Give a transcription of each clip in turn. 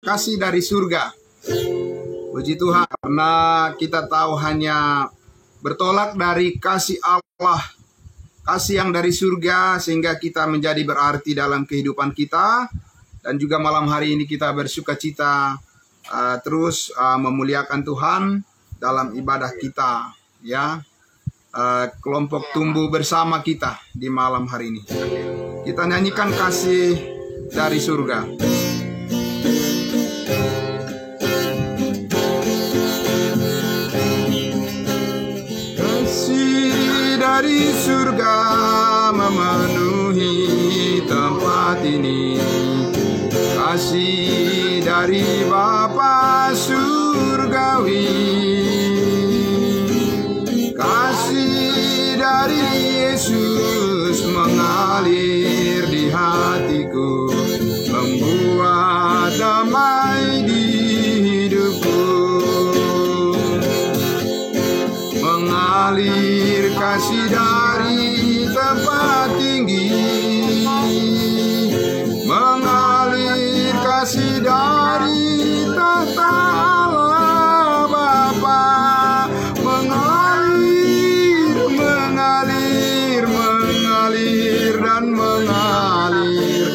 kasih dari surga. Puji Tuhan, karena kita tahu hanya bertolak dari kasih Allah, kasih yang dari surga, sehingga kita menjadi berarti dalam kehidupan kita. Dan juga malam hari ini kita bersuka cita terus memuliakan Tuhan dalam ibadah kita, ya. Kelompok tumbuh bersama kita di malam hari ini. Kita nyanyikan kasih dari surga. Kasih dari surga memenuhi tempat ini. Kasih dari Bapa surgawi. Kasih dari Yesus mengalir di hatiku, membuat damai di hidupku. Mengalir kasih dari tempat tinggi, mengalir kasih dari tahta Allah Bapa. Mengalir dan mengalir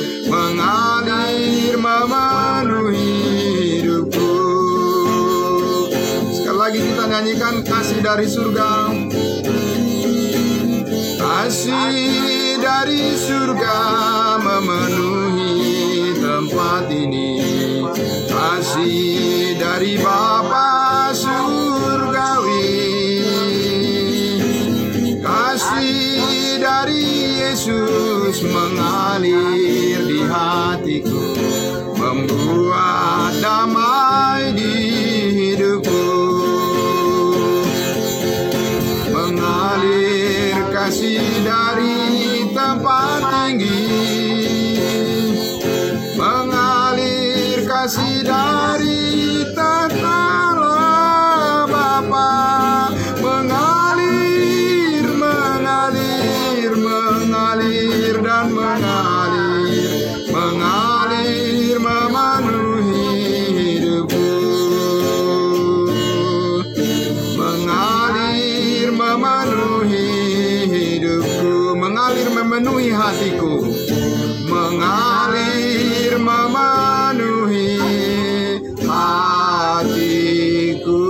memenuhi hidupku. Sekali lagi kita nyanyikan kasih dari surga. Kasih dari surga memenuhi tempat ini. Kasih dari Bapa surgawi. Kasih dari Yesus mengalir di hatiku, membuat damai di hidupku. Mengalir kasih dari tempat tinggi, mengalir kasih dari tahta Allah Bapa. Mengalir dan mengalir memenuhi hidupku. Mengalir memenuhi hidupku, mengalir memenuhi hatiku, mengalir memenuhi hatiku.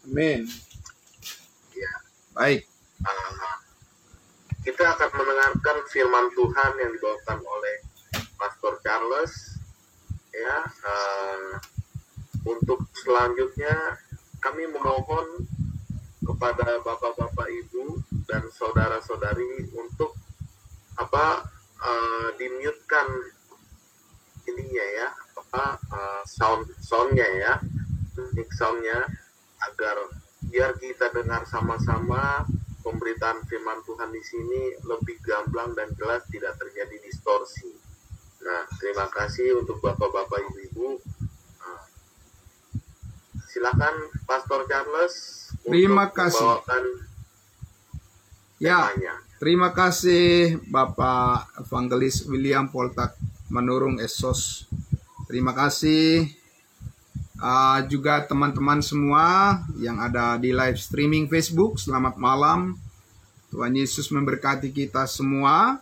Amin. Ya. Baik. Kita akan mendengarkan firman Tuhan yang dibawakan oleh Pastor Charles. Ya. Untuk selanjutnya kami memohon kepada bapak-bapak, ibu dan saudara-saudari untuk dimute-kan ininya ya, soundnya ya, mic soundnya, agar biar kita dengar sama-sama pemberitaan firman Tuhan di sini lebih gamblang dan jelas, tidak terjadi distorsi. Nah, terima kasih untuk bapak-bapak, ibu-ibu. Silakan Pastor Charles. Terima kasih. Ya, terima kasih Bapak Evangelis William Poltak Manurung Esos. Terima kasih. Juga teman-teman semua yang ada di live streaming Facebook, selamat malam. Tuhan Yesus memberkati kita semua.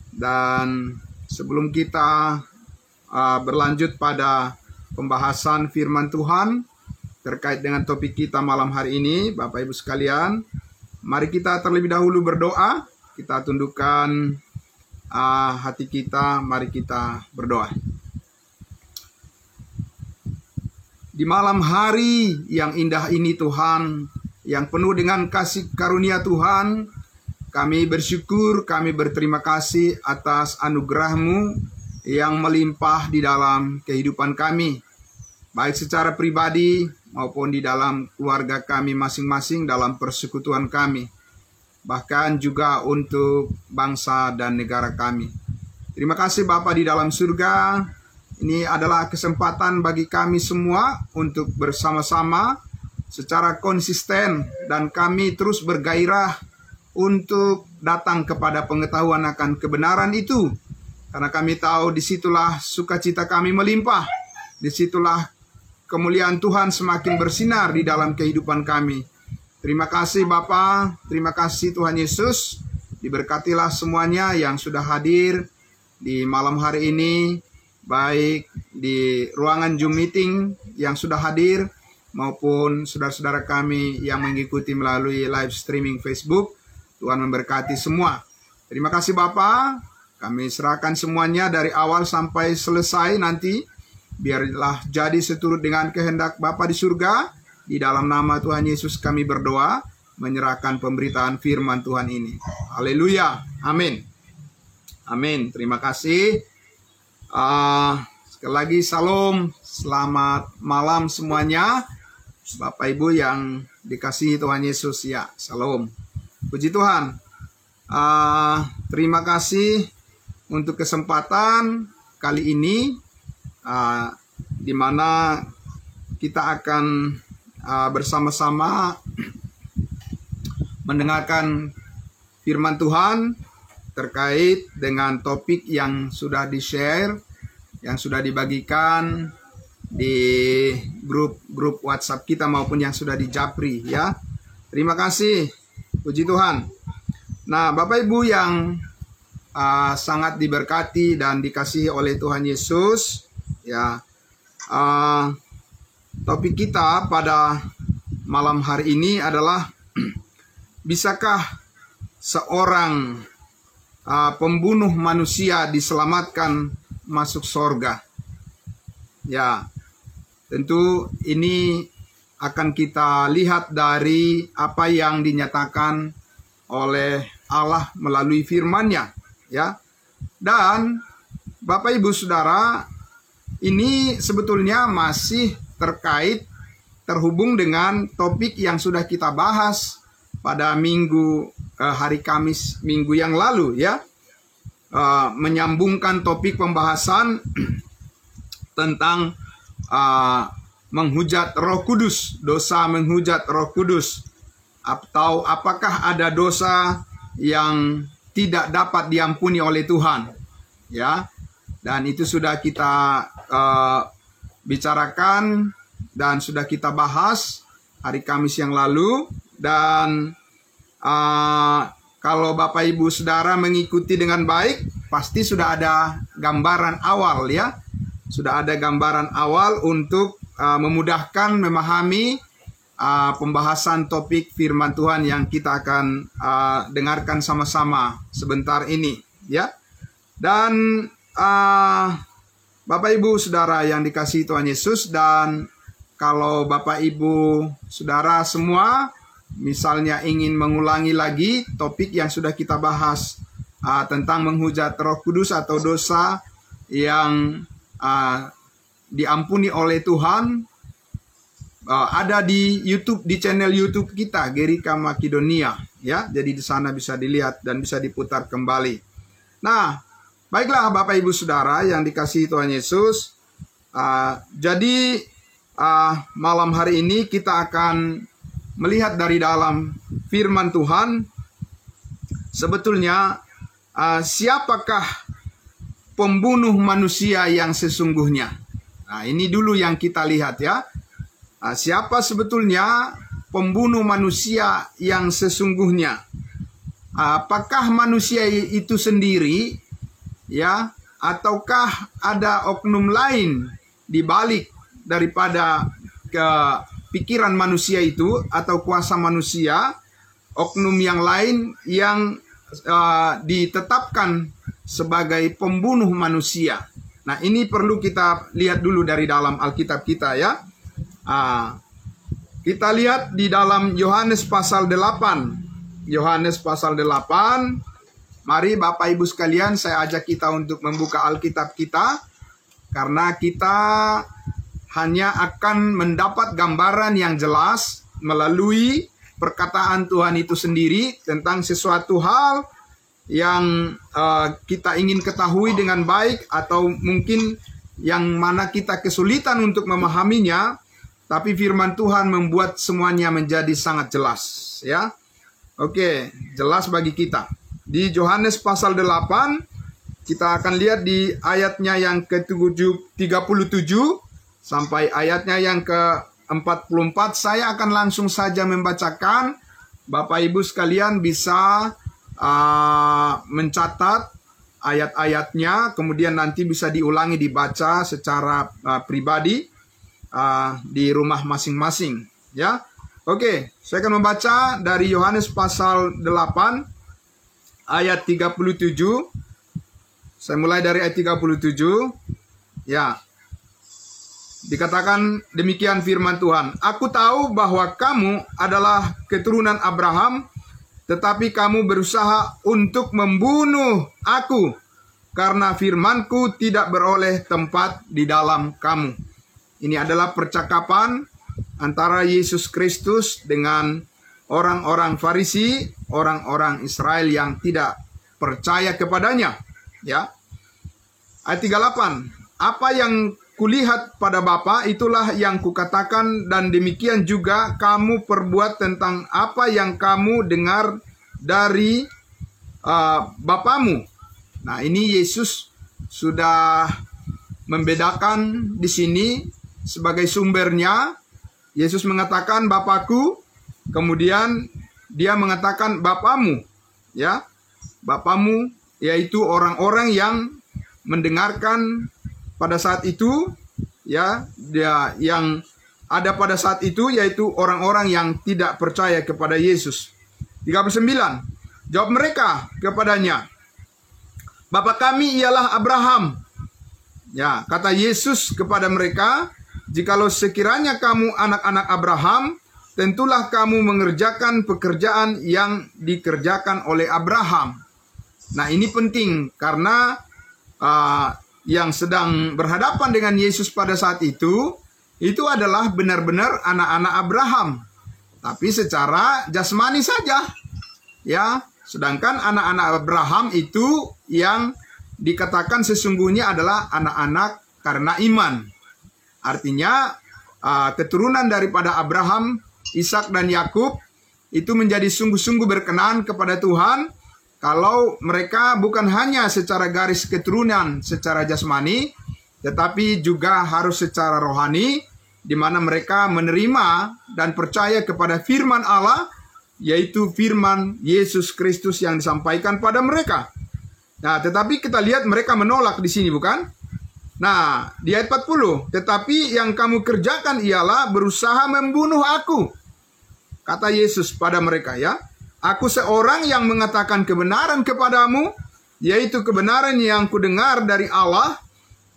Dan sebelum kita berlanjut pada pembahasan firman Tuhan terkait dengan topik kita malam hari ini, Bapak Ibu sekalian, mari kita terlebih dahulu berdoa. Kita tundukkan hati kita, mari kita berdoa. Di malam hari yang indah ini Tuhan, yang penuh dengan kasih karunia Tuhan, kami bersyukur, kami berterima kasih atas anugerah-Mu yang melimpah di dalam kehidupan kami, baik secara pribadi maupun di dalam keluarga kami masing-masing, dalam persekutuan kami, bahkan juga untuk bangsa dan negara kami. Terima kasih Bapa di dalam surga. Ini adalah kesempatan bagi kami semua untuk bersama-sama secara konsisten, dan kami terus bergairah untuk datang kepada pengetahuan akan kebenaran itu. Karena kami tahu disitulah sukacita kami melimpah. Disitulah kemuliaan Tuhan semakin bersinar di dalam kehidupan kami. Terima kasih Bapa, terima kasih Tuhan Yesus. Diberkatilah semuanya yang sudah hadir di malam hari ini, baik di ruangan Zoom meeting yang sudah hadir, maupun saudara-saudara kami yang mengikuti melalui live streaming Facebook. Tuhan memberkati semua. Terima kasih Bapa. Kami serahkan semuanya dari awal sampai selesai nanti. Biarlah jadi seturut dengan kehendak Bapa di surga. Di dalam nama Tuhan Yesus kami berdoa, menyerahkan pemberitaan firman Tuhan ini. Haleluya. Amin. Amin. Terima kasih. Sekali lagi salam. Selamat malam semuanya. Bapak Ibu yang dikasihi Tuhan Yesus, ya. Salam. Puji Tuhan. Terima kasih untuk kesempatan kali ini, di mana kita akan bersama-sama mendengarkan firman Tuhan terkait dengan topik yang sudah di-share, yang sudah dibagikan di grup WhatsApp kita maupun yang sudah di Japri, ya. Terima kasih. Puji Tuhan. Nah, Bapak Ibu yang sangat diberkati dan dikasihi oleh Tuhan Yesus, ya. Topik kita pada malam hari ini adalah bisakah seorang pembunuh manusia diselamatkan masuk sorga? Ya, tentu ini akan kita lihat dari apa yang dinyatakan oleh Allah melalui firman-Nya, ya. Dan Bapak Ibu Saudara, ini sebetulnya masih terhubung dengan topik yang sudah kita bahas pada hari Kamis minggu yang lalu, ya. Menyambungkan topik pembahasan tentang menghujat Roh Kudus, dosa menghujat Roh Kudus, atau apakah ada dosa yang tidak dapat diampuni oleh Tuhan, ya. Dan itu sudah kita bicarakan dan sudah kita bahas hari Kamis yang lalu. Dan kalau Bapak Ibu Saudara mengikuti dengan baik, pasti sudah ada gambaran awal, ya. Sudah ada gambaran awal untuk memudahkan memahami pembahasan topik firman Tuhan yang kita akan dengarkan sama-sama sebentar ini, ya. Dan Bapak Ibu Saudara yang dikasihi Tuhan Yesus, dan kalau Bapak Ibu Saudara semua misalnya ingin mengulangi lagi topik yang sudah kita bahas tentang menghujat Roh Kudus atau dosa yang diampuni oleh Tuhan, ada di YouTube, di channel YouTube kita Gerika Makedonia, ya. Jadi di sana bisa dilihat dan bisa diputar kembali. Nah, baiklah Bapak Ibu Saudara yang dikasihi Tuhan Yesus. Jadi malam hari ini kita akan melihat dari dalam firman Tuhan, sebetulnya siapakah pembunuh manusia yang sesungguhnya. Nah, ini dulu yang kita lihat, ya. Siapa sebetulnya pembunuh manusia yang sesungguhnya? Apakah manusia itu sendiri, ya, ataukah ada oknum lain di balik daripada pikiran manusia itu atau kuasa manusia, oknum yang lain yang ditetapkan sebagai pembunuh manusia. Nah, ini perlu kita lihat dulu dari dalam Alkitab kita, ya. Kita lihat di dalam Yohanes pasal 8. Yohanes pasal 8. Mari Bapak Ibu sekalian, saya ajak kita untuk membuka Alkitab kita, karena kita hanya akan mendapat gambaran yang jelas melalui perkataan Tuhan itu sendiri tentang sesuatu hal yang kita ingin ketahui dengan baik, atau mungkin yang mana kita kesulitan untuk memahaminya, tapi firman Tuhan membuat semuanya menjadi sangat jelas, ya. Oke, jelas bagi kita. di Yohanes pasal 8. Kita akan lihat di ayatnya yang ke-37 sampai ayatnya yang ke-44. Saya akan langsung saja membacakan. Bapak Ibu sekalian bisa mencatat ayat-ayatnya, kemudian nanti bisa diulangi dibaca secara pribadi di rumah masing-masing, ya. Oke, saya akan membaca dari Yohanes pasal 8 ayat 37. Saya mulai dari ayat 37. Ya. Dikatakan demikian firman Tuhan, "Aku tahu bahwa kamu adalah keturunan Abraham, tetapi kamu berusaha untuk membunuh aku, karena firmanku tidak beroleh tempat di dalam kamu." Ini adalah percakapan antara Yesus Kristus dengan orang-orang Farisi, orang-orang Israel yang tidak percaya kepadanya. Ya. Ayat 38, "Apa yang kulihat pada Bapa, itulah yang kukatakan, dan demikian juga kamu perbuat tentang apa yang kamu dengar dari Bapamu." Nah, ini Yesus sudah membedakan di sini sebagai sumbernya. Yesus mengatakan Bapakku, kemudian dia mengatakan Bapamu, ya. Bapamu yaitu orang-orang yang mendengarkan pada saat itu, ya, dia yang ada pada saat itu yaitu orang-orang yang tidak percaya kepada Yesus. 39, jawab mereka kepadanya, "Bapa kami ialah Abraham." Ya, kata Yesus kepada mereka, "Jikalau sekiranya kamu anak-anak Abraham, tentulah kamu mengerjakan pekerjaan yang dikerjakan oleh Abraham." Nah, ini penting karena yang sedang berhadapan dengan Yesus pada saat itu adalah benar-benar anak-anak Abraham, tapi secara jasmani saja, ya. Sedangkan anak-anak Abraham itu yang dikatakan sesungguhnya adalah anak-anak karena iman. Artinya keturunan daripada Abraham, Ishak dan Yakub itu menjadi sungguh-sungguh berkenan kepada Tuhan kalau mereka bukan hanya secara garis keturunan secara jasmani, tetapi juga harus secara rohani, di mana mereka menerima dan percaya kepada firman Allah, yaitu firman Yesus Kristus yang disampaikan pada mereka. Nah, tetapi kita lihat mereka menolak di sini, bukan? Nah, di ayat 40, "Tetapi yang kamu kerjakan ialah berusaha membunuh aku," kata Yesus pada mereka, ya. "Aku seorang yang mengatakan kebenaran kepadamu, yaitu kebenaran yang kudengar dari Allah.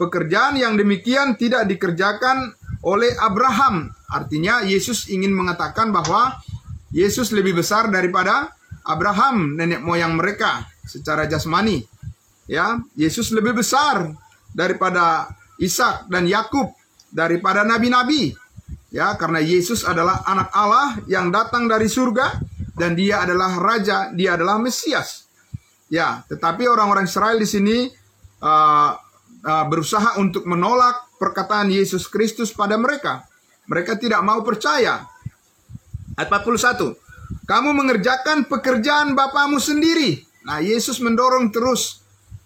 Pekerjaan yang demikian tidak dikerjakan oleh Abraham." Artinya Yesus ingin mengatakan bahwa Yesus lebih besar daripada Abraham, nenek moyang mereka secara jasmani. Ya, Yesus lebih besar daripada Ishak dan Yakub, daripada nabi-nabi. Ya, karena Yesus adalah anak Allah yang datang dari surga, dan dia adalah raja, dia adalah Mesias. Ya, tetapi orang-orang Israel di sini berusaha untuk menolak perkataan Yesus Kristus pada mereka. Mereka tidak mau percaya. Ayat 41, "Kamu mengerjakan pekerjaan Bapamu sendiri." Nah, Yesus mendorong terus,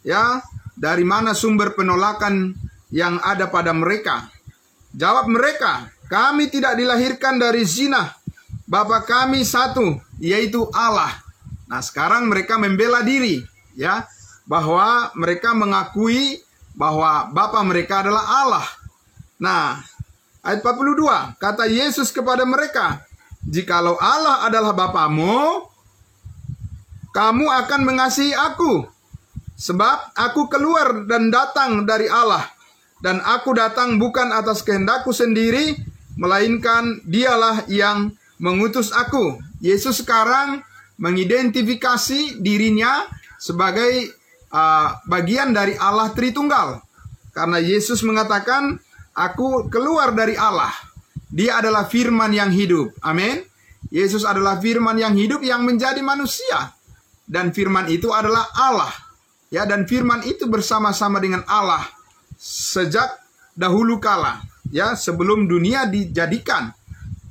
ya, dari mana sumber penolakan yang ada pada mereka. Jawab mereka, "Kami tidak dilahirkan dari zina. Bapa kami satu, yaitu Allah." Nah, sekarang mereka membela diri, ya, bahwa mereka mengakui bahwa Bapa mereka adalah Allah. Nah, ayat 42, kata Yesus kepada mereka, "Jikalau Allah adalah Bapamu, kamu akan mengasihi aku, sebab aku keluar dan datang dari Allah, dan aku datang bukan atas kehendakku sendiri, melainkan Dialah yang mengutus aku." Yesus sekarang mengidentifikasi dirinya sebagai bagian dari Allah Tritunggal. Karena Yesus mengatakan, "Aku keluar dari Allah." Dia adalah firman yang hidup. Amin. Yesus adalah firman yang hidup yang menjadi manusia. Dan firman itu adalah Allah. Ya, dan firman itu bersama-sama dengan Allah sejak dahulu kala. Ya, sebelum dunia dijadikan.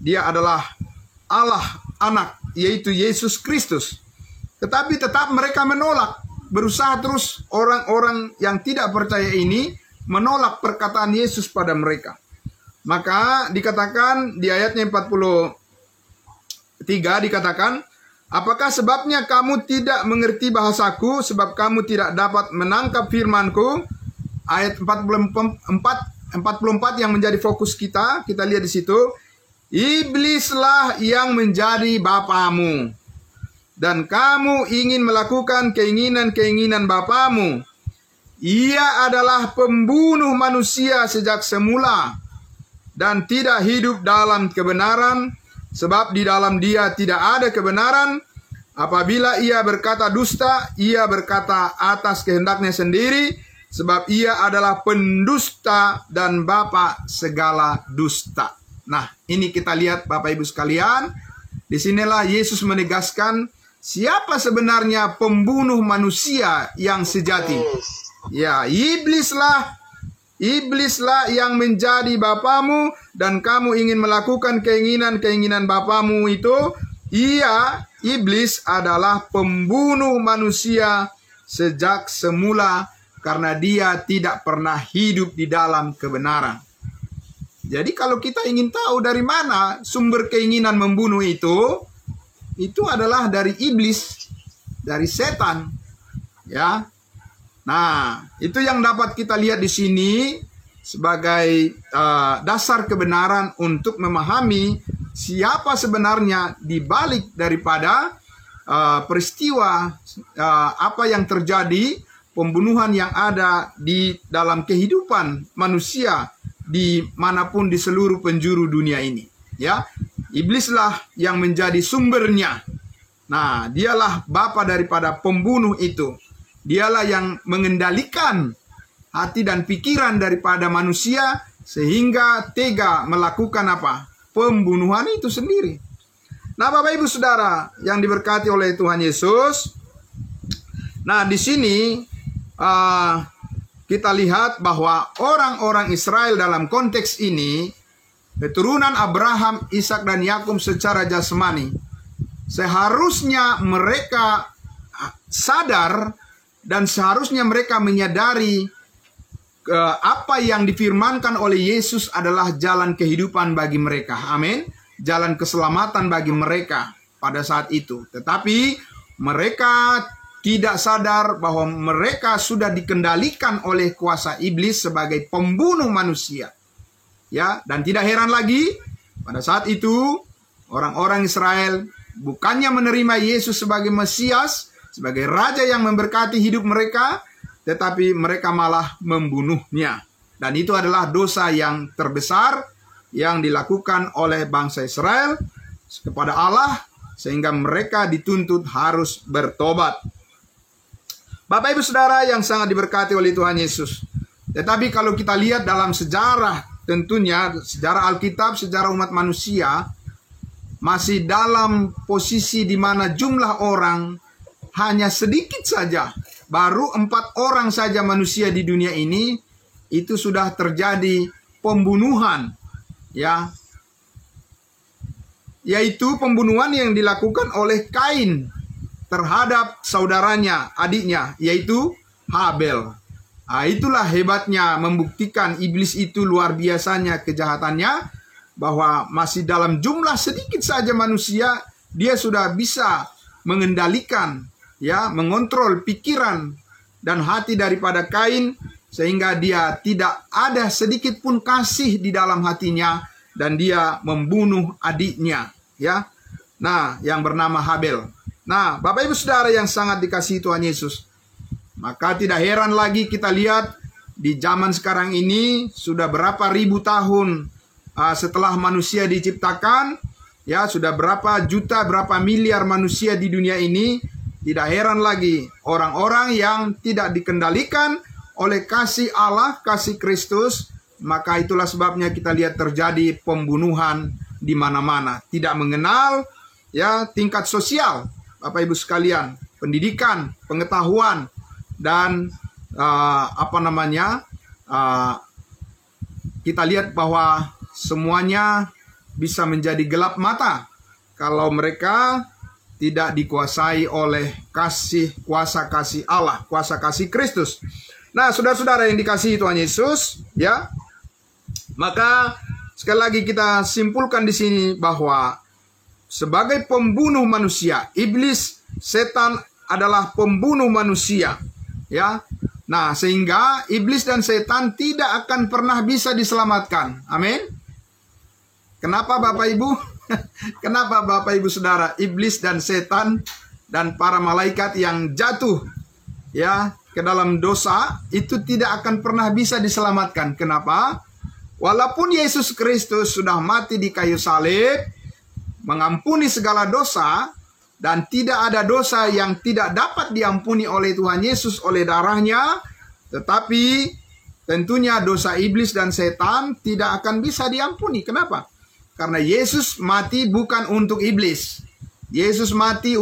Dia adalah Allah anak, yaitu Yesus Kristus. tetapi tetap mereka menolak. Berusaha terus orang-orang yang tidak percaya ini menolak perkataan Yesus pada mereka. Maka dikatakan di ayatnya 43 dikatakan, apakah sebabnya kamu tidak mengerti bahasaku, sebab kamu tidak dapat menangkap firmanku? Ayat 44 yang menjadi fokus kita lihat di situ. Iblislah yang menjadi bapamu, dan kamu ingin melakukan keinginan-keinginan bapamu. Ia adalah pembunuh manusia sejak semula, dan tidak hidup dalam kebenaran, sebab di dalam dia tidak ada kebenaran. Apabila ia berkata dusta, ia berkata atas kehendaknya sendiri, sebab ia adalah pendusta dan bapa segala dusta. Nah, ini kita lihat Bapak Ibu sekalian, disinilah Yesus menegaskan siapa sebenarnya pembunuh manusia yang sejati. Ya, iblislah yang menjadi bapamu, dan kamu ingin melakukan keinginan-keinginan bapamu itu. Iblis adalah pembunuh manusia sejak semula, karena dia tidak pernah hidup di dalam kebenaran. Jadi kalau kita ingin tahu dari mana sumber keinginan membunuh itu adalah dari iblis, dari setan. Ya. Nah, itu yang dapat kita lihat di sini sebagai dasar kebenaran untuk memahami siapa sebenarnya di balik daripada peristiwa apa yang terjadi, pembunuhan yang ada di dalam kehidupan manusia dimanapun di seluruh penjuru dunia ini. Ya, iblislah yang menjadi sumbernya. Nah, dialah bapa daripada pembunuh itu. Dialah yang mengendalikan hati dan pikiran daripada manusia sehingga tega melakukan apa? Pembunuhan itu sendiri. Nah, Bapak Ibu Saudara yang diberkati oleh Tuhan Yesus. Nah, di sini kita lihat bahwa orang-orang Israel dalam konteks ini, keturunan Abraham, Ishak dan Yakub secara jasmani, seharusnya mereka sadar dan seharusnya mereka menyadari apa yang difirmankan oleh Yesus adalah jalan kehidupan bagi mereka. Amin. Jalan keselamatan bagi mereka pada saat itu. Tetapi mereka tidak sadar bahwa mereka sudah dikendalikan oleh kuasa iblis sebagai pembunuh manusia. Ya, dan tidak heran lagi pada saat itu orang-orang Israel bukannya menerima Yesus sebagai Mesias, sebagai raja yang memberkati hidup mereka, tetapi mereka malah membunuhnya. Dan itu adalah dosa yang terbesar yang dilakukan oleh bangsa Israel kepada Allah, sehingga mereka dituntut harus bertobat. Bapak Ibu Saudara yang sangat diberkati oleh Tuhan Yesus. Tetapi kalau kita lihat dalam sejarah, tentunya sejarah Alkitab, sejarah umat manusia, masih dalam posisi di mana jumlah orang hanya sedikit saja. Baru 4 orang saja manusia di dunia ini, itu sudah terjadi pembunuhan. Ya, yaitu pembunuhan yang dilakukan oleh Kain terhadap saudaranya, adiknya, yaitu Habel. Nah, itulah hebatnya membuktikan iblis itu luar biasanya kejahatannya, bahwa masih dalam jumlah sedikit saja manusia, dia sudah bisa mengendalikan, ya, mengontrol pikiran dan hati daripada Kain, sehingga dia tidak ada sedikit pun kasih di dalam hatinya, dan dia membunuh adiknya, ya. Nah, yang bernama Habel. Nah, Bapak Ibu Saudara yang sangat dikasihi Tuhan Yesus, maka tidak heran lagi kita lihat di zaman sekarang ini sudah berapa ribu tahun setelah manusia diciptakan, ya, sudah berapa juta, berapa miliar manusia di dunia ini. Tidak heran lagi orang-orang yang tidak dikendalikan oleh kasih Allah, kasih Kristus. Maka itulah sebabnya kita lihat terjadi pembunuhan di mana-mana. Tidak mengenal, ya, tingkat sosial, Bapak Ibu sekalian, pendidikan, pengetahuan, dan kita lihat bahwa semuanya bisa menjadi gelap mata kalau mereka tidak dikuasai oleh kuasa kasih Allah, kuasa kasih Kristus. Nah, saudara-saudara yang dikasihi Tuhan Yesus, ya. Maka sekali lagi kita simpulkan di sini bahwa sebagai pembunuh manusia, iblis, setan adalah pembunuh manusia, ya. Nah, sehingga iblis dan setan tidak akan pernah bisa diselamatkan. Amin. Kenapa Bapak Ibu? Kenapa Bapak Ibu Saudara? Iblis dan setan dan para malaikat yang jatuh, ya, ke dalam dosa itu tidak akan pernah bisa diselamatkan. Kenapa? Walaupun Yesus Kristus sudah mati di kayu salib, mengampuni segala dosa, dan tidak ada dosa yang tidak dapat diampuni oleh Tuhan Yesus oleh darahnya, tetapi tentunya dosa iblis dan setan tidak akan bisa diampuni. Kenapa? Karena Yesus mati bukan untuk iblis. Yesus mati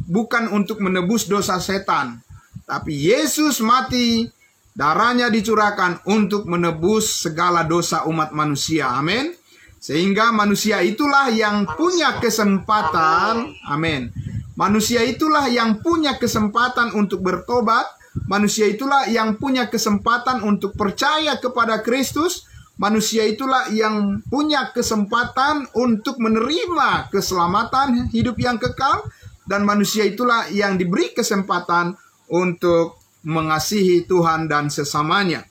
bukan untuk menebus dosa setan. Tapi Yesus mati, darahnya dicurahkan untuk menebus segala dosa umat manusia. Amin. Sehingga manusia itulah yang punya kesempatan. Amin. Manusia itulah yang punya kesempatan untuk bertobat. Manusia itulah yang punya kesempatan untuk percaya kepada Kristus. Manusia itulah yang punya kesempatan untuk menerima keselamatan hidup yang kekal. Dan manusia itulah yang diberi kesempatan untuk mengasihi Tuhan dan sesamanya.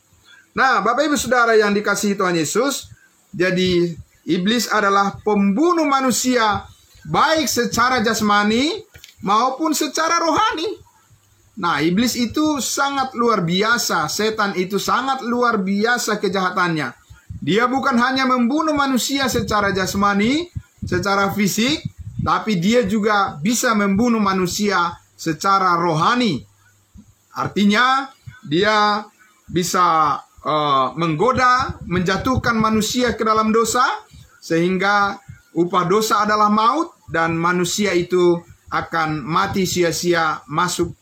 Nah, Bapak Ibu Saudara yang dikasihi Tuhan Yesus, jadi iblis adalah pembunuh manusia baik secara jasmani maupun secara rohani. Nah, iblis itu sangat luar biasa, setan itu sangat luar biasa kejahatannya. Dia bukan hanya membunuh manusia secara jasmani, secara fisik, tapi dia juga bisa membunuh manusia secara rohani. Artinya dia bisa menggoda, menjatuhkan manusia ke dalam dosa, sehingga upah dosa adalah maut, dan manusia itu akan mati sia-sia, masuk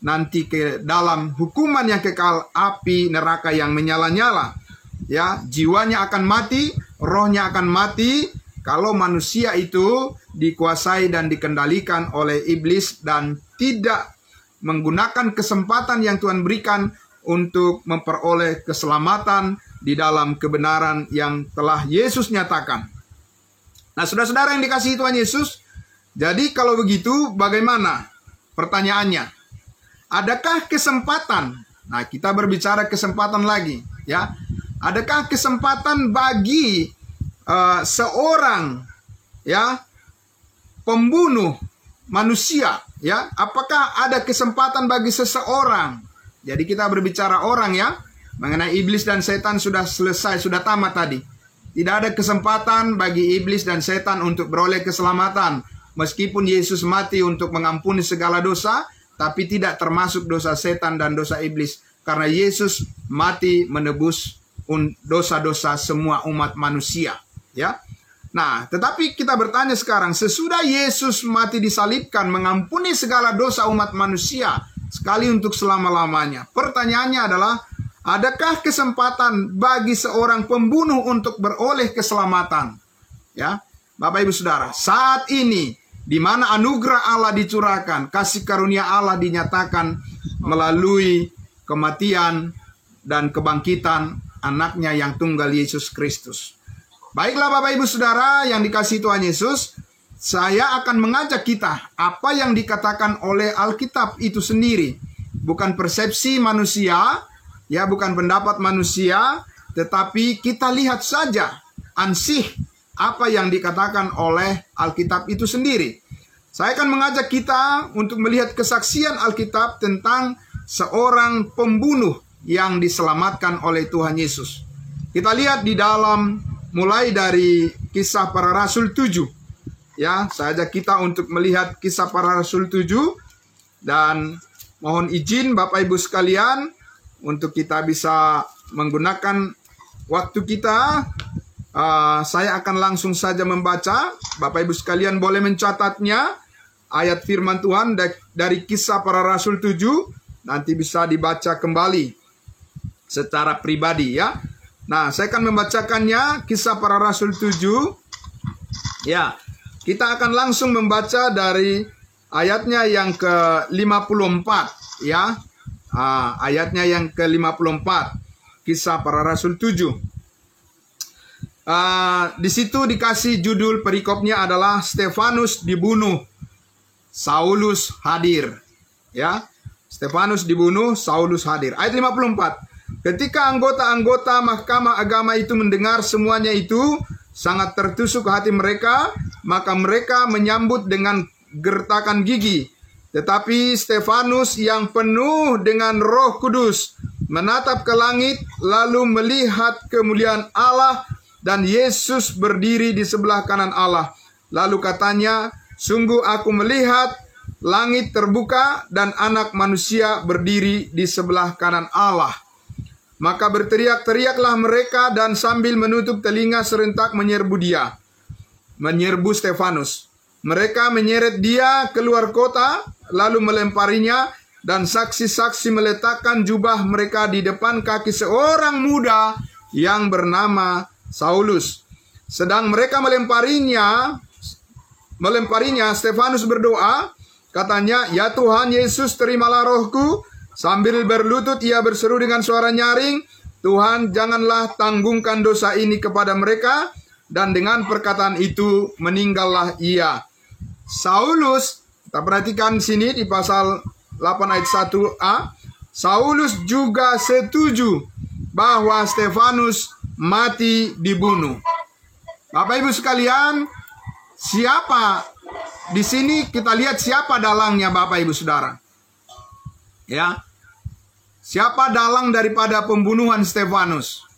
nanti ke dalam hukuman yang kekal, api neraka yang menyala-nyala. Ya, jiwanya akan mati, rohnya akan mati kalau manusia itu dikuasai dan dikendalikan oleh iblis dan tidak menggunakan kesempatan yang Tuhan berikan untuk memperoleh keselamatan di dalam kebenaran yang telah Yesus nyatakan. Nah, saudara-saudara yang dikasihi Tuhan Yesus, jadi kalau begitu bagaimana? Pertanyaannya, adakah kesempatan? Nah, kita berbicara kesempatan lagi, ya. Adakah kesempatan bagi seorang, ya, pembunuh manusia, ya? Apakah ada kesempatan bagi seseorang? Jadi kita berbicara orang, ya. Mengenai iblis dan setan sudah selesai, sudah tamat tadi. Tidak ada kesempatan bagi iblis dan setan untuk beroleh keselamatan. Meskipun Yesus mati untuk mengampuni segala dosa, tapi tidak termasuk dosa setan dan dosa iblis. Karena Yesus mati menebus dosa-dosa semua umat manusia, ya. Nah, tetapi kita bertanya sekarang, sesudah Yesus mati disalibkan mengampuni segala dosa umat manusia sekali untuk selama-lamanya, pertanyaannya adalah, adakah kesempatan bagi seorang pembunuh untuk beroleh keselamatan? Ya, Bapak Ibu Saudara, saat ini di mana anugerah Allah dicurahkan, kasih karunia Allah dinyatakan melalui kematian dan kebangkitan anaknya yang tunggal, Yesus Kristus. Baiklah Bapak Ibu Saudara yang dikasihi Tuhan Yesus, saya akan mengajak kita apa yang dikatakan oleh Alkitab itu sendiri. Bukan persepsi manusia, ya, bukan pendapat manusia, tetapi kita lihat saja ansih apa yang dikatakan oleh Alkitab itu sendiri. Saya akan mengajak kita untuk melihat kesaksian Alkitab tentang seorang pembunuh yang diselamatkan oleh Tuhan Yesus. Kita lihat di dalam mulai dari Kisah Para Rasul 7. Ya, saya ajak kita untuk melihat Kisah Para Rasul 7, dan mohon izin Bapak Ibu sekalian untuk kita bisa menggunakan waktu kita. Saya akan langsung saja membaca. Bapak Ibu sekalian boleh mencatatnya. Ayat firman Tuhan dari Kisah Para Rasul 7 nanti bisa dibaca kembali secara pribadi, ya. Nah, saya akan membacakannya, Kisah Para Rasul 7. Ya, kita akan langsung membaca dari ayatnya yang ke-54 ya. Ayatnya yang ke-54, Kisah Para Rasul 7. Di situ dikasih judul perikopnya adalah Stefanus dibunuh, Saulus hadir. Ya, Stefanus dibunuh, Saulus hadir. Ayat 54. Ketika anggota-anggota Mahkamah Agama itu mendengar semuanya itu sangat tertusuk hati mereka, maka mereka menyambut dengan gertakan gigi. Tetapi Stefanus yang penuh dengan Roh Kudus menatap ke langit, lalu melihat kemuliaan Allah dan Yesus berdiri di sebelah kanan Allah. Lalu katanya, sungguh aku melihat langit terbuka dan Anak Manusia berdiri di sebelah kanan Allah. Maka berteriak-teriaklah mereka dan sambil menutup telinga serentak menyerbu Stefanus. Mereka menyeret dia keluar kota, lalu melemparinya, dan saksi-saksi meletakkan jubah mereka di depan kaki seorang muda yang bernama Saulus. Sedang mereka melemparinya, Stefanus berdoa, katanya, "Ya Tuhan Yesus, terimalah rohku." Sambil berlutut ia berseru dengan suara nyaring, "Tuhan, janganlah tanggungkan dosa ini kepada mereka." Dan dengan perkataan itu meninggallah ia. Saulus, kita perhatikan sini di pasal 8 ayat 1a, Saulus juga setuju bahwa Stefanus mati dibunuh. Bapak Ibu sekalian, siapa di sini kita lihat siapa dalangnya Bapak Ibu Saudara? Ya. Siapa dalang daripada pembunuhan Stefanus?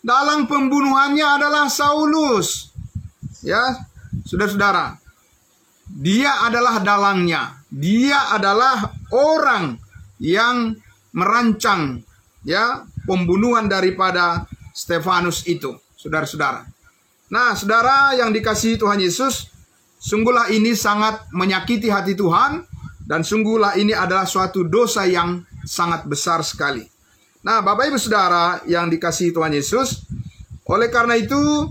Dalang pembunuhannya adalah Saulus. Ya, saudara-saudara. Dia adalah dalangnya. Dia adalah orang yang merancang ya pembunuhan daripada Stefanus itu, saudara-saudara. Nah, saudara yang dikasihi Tuhan Yesus, sungguhlah ini sangat menyakiti hati Tuhan dan sungguhlah ini adalah suatu dosa yang sangat besar sekali. Nah, Bapak Ibu Saudara yang dikasihi Tuhan Yesus, oleh karena itu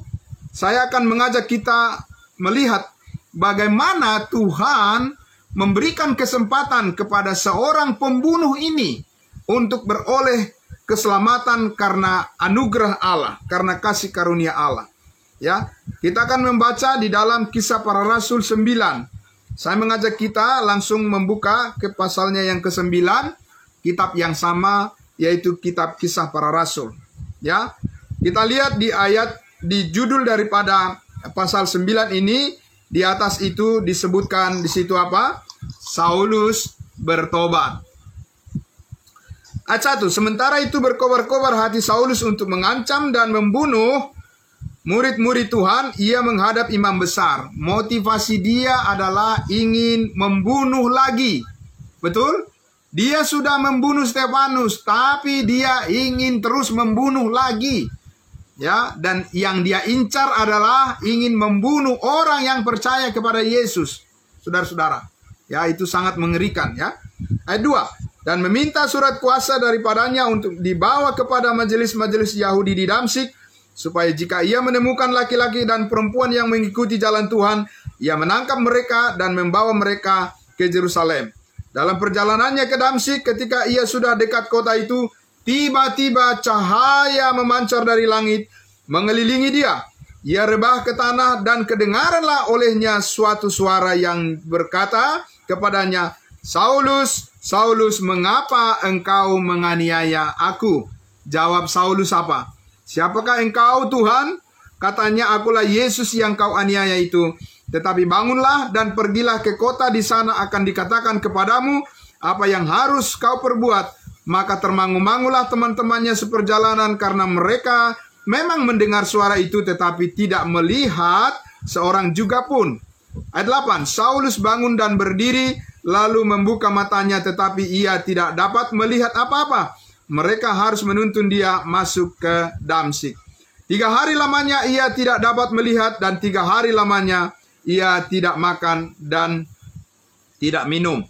saya akan mengajak kita melihat bagaimana Tuhan memberikan kesempatan kepada seorang pembunuh ini untuk beroleh keselamatan karena anugerah Allah, karena kasih karunia Allah. Ya, kita akan membaca di dalam Kisah Para Rasul 9. Saya mengajak kita langsung membuka ke pasalnya yang ke-9, kitab yang sama yaitu kitab Kisah Para Rasul. Ya, kita lihat di judul daripada pasal 9 ini. Di atas itu disebutkan di situ apa? Saulus bertobat. Ayat 1. Sementara itu berkobar-kobar hati Saulus untuk mengancam dan membunuh murid-murid Tuhan. Ia menghadap imam besar. Motivasi dia adalah ingin membunuh lagi. Betul? Dia sudah membunuh Stefanus, tapi dia ingin terus membunuh lagi. Ya, dan yang dia incar adalah ingin membunuh orang yang percaya kepada Yesus. Saudara-saudara, ya itu sangat mengerikan ya. Ayat 2. Dan meminta surat kuasa daripadanya untuk dibawa kepada majelis-majelis Yahudi di Damsyik, supaya jika ia menemukan laki-laki dan perempuan yang mengikuti jalan Tuhan, ia menangkap mereka dan membawa mereka ke Yerusalem. Dalam perjalanannya ke Damsyik, ketika ia sudah dekat kota itu, tiba-tiba cahaya memancar dari langit mengelilingi dia. Ia rebah ke tanah dan kedengaranlah olehnya suatu suara yang berkata kepadanya, "Saulus, Saulus, mengapa engkau menganiaya aku?" Jawab Saulus apa? "Siapakah engkau, Tuhan?" Katanya, "Akulah Yesus yang kau aniaya itu. Tetapi bangunlah dan pergilah ke kota, di sana akan dikatakan kepadamu apa yang harus kau perbuat." Maka termangu-mangulah teman-temannya seperjalanan karena mereka memang mendengar suara itu tetapi tidak melihat seorang juga pun. Ayat 8. Saulus bangun dan berdiri lalu membuka matanya tetapi ia tidak dapat melihat apa-apa. Mereka harus menuntun dia masuk ke Damsyik. 3 hari lamanya ia tidak dapat melihat dan 3 hari lamanya ia tidak makan dan tidak minum.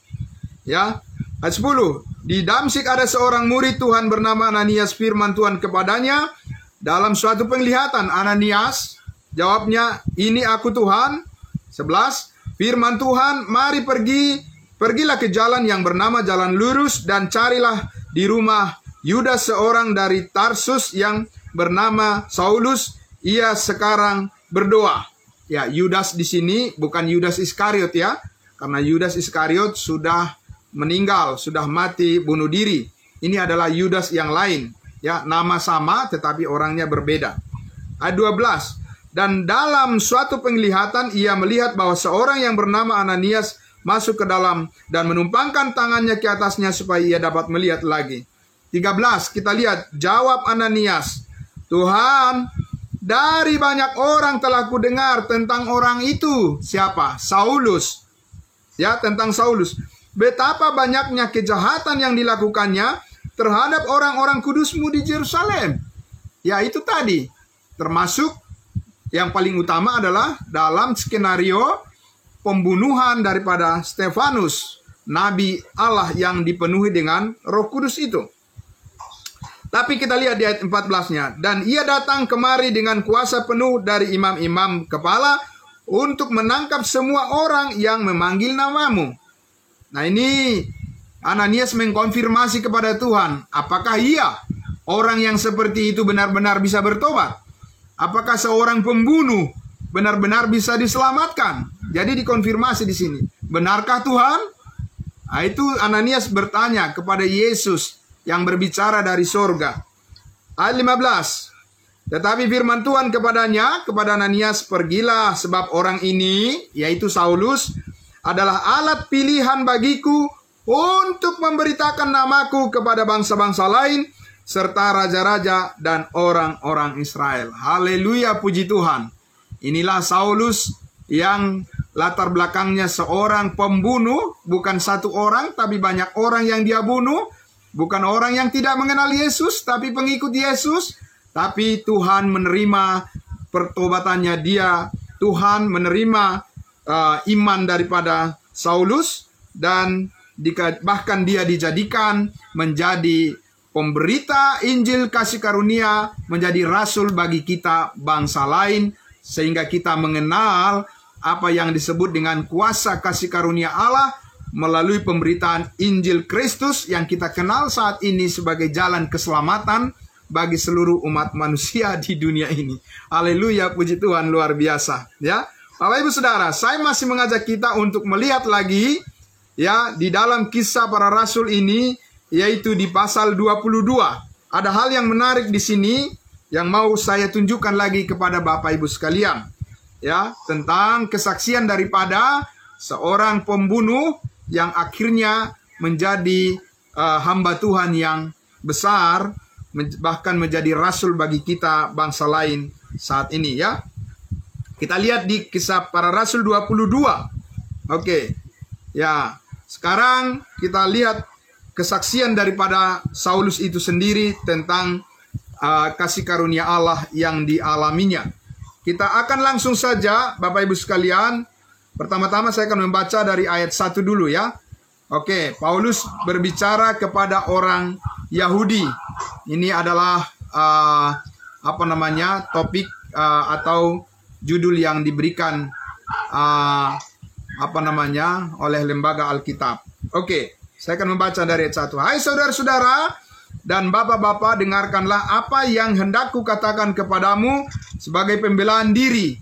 Ya. Ayat 10. Di Damsyik ada seorang murid Tuhan bernama Ananias. Firman Tuhan kepadanya dalam suatu penglihatan. Ananias, jawabnya, "Ini aku Tuhan." 11. firman Tuhan, mari pergilah ke jalan yang bernama jalan lurus dan carilah di rumah Yudas seorang dari Tarsus yang bernama Saulus. Ia sekarang berdoa. Ya, Yudas di sini bukan Yudas Iskariot ya, karena Yudas Iskariot sudah meninggal, sudah mati bunuh diri. Ini adalah Yudas yang lain. Ya, nama sama tetapi orangnya berbeda. Ayat 12. Dan dalam suatu penglihatan ia melihat bahwa seorang yang bernama Ananias masuk ke dalam dan menumpangkan tangannya ke atasnya supaya ia dapat melihat lagi. 13, kita lihat jawab Ananias, Tuhan, dari banyak orang telah kudengar tentang orang itu. Siapa? Saulus. Ya, tentang Saulus. Betapa banyaknya kejahatan yang dilakukannya terhadap orang-orang kudusmu di Yerusalem. Ya, itu tadi. Termasuk yang paling utama adalah dalam skenario pembunuhan daripada Stefanus, Nabi Allah yang dipenuhi dengan Roh Kudus itu. Tapi kita lihat di ayat 14-nya. Dan ia datang kemari dengan kuasa penuh dari imam-imam kepala untuk menangkap semua orang yang memanggil namamu. Nah, ini Ananias mengkonfirmasi kepada Tuhan, apakah ia orang yang seperti itu benar-benar bisa bertobat? Apakah seorang pembunuh benar-benar bisa diselamatkan? Jadi dikonfirmasi di sini. Benarkah Tuhan? Nah, itu Ananias bertanya kepada Yesus yang berbicara dari sorga. Ayat 15. Tetapi firman Tuhan kepadanya, kepada Ananias, pergilah sebab orang ini, yaitu Saulus, adalah alat pilihan bagiku untuk memberitakan namaku kepada bangsa-bangsa lain, serta raja-raja dan orang-orang Israel. Haleluya, puji Tuhan. Inilah Saulus yang latar belakangnya seorang pembunuh, bukan satu orang, tapi banyak orang yang dia bunuh. Bukan orang yang tidak mengenal Yesus, tapi pengikut Yesus. Tapi Tuhan menerima pertobatannya dia. Tuhan menerima iman daripada Saulus. Dan bahkan dia dijadikan menjadi pemberita Injil kasih karunia, menjadi rasul bagi kita bangsa lain. Sehingga kita mengenal apa yang disebut dengan kuasa kasih karunia Allah melalui pemberitaan Injil Kristus yang kita kenal saat ini sebagai jalan keselamatan bagi seluruh umat manusia di dunia ini. Haleluya, puji Tuhan, luar biasa. Ya, Bapak Ibu Saudara, saya masih mengajak kita untuk melihat lagi ya di dalam kisah para rasul ini, yaitu di pasal 22. Ada hal yang menarik di sini yang mau saya tunjukkan lagi kepada Bapak Ibu sekalian. Ya, tentang kesaksian daripada seorang pembunuh yang akhirnya menjadi hamba Tuhan yang besar, bahkan menjadi rasul bagi kita bangsa lain saat ini ya. Kita lihat di kisah para rasul 22. Oke. Ya, sekarang kita lihat kesaksian daripada Saulus itu sendiri tentang kasih karunia Allah yang dialaminya. Kita akan langsung saja Bapak Ibu sekalian. Pertama-tama saya akan membaca dari ayat 1 dulu ya. Oke, Paulus berbicara kepada orang Yahudi. Ini adalah topik atau judul yang diberikan oleh lembaga Alkitab. Oke, saya akan membaca dari ayat 1. Hai saudara-saudara dan bapak-bapak, dengarkanlah apa yang hendak kukatakan kepadamu sebagai pembelaan diri.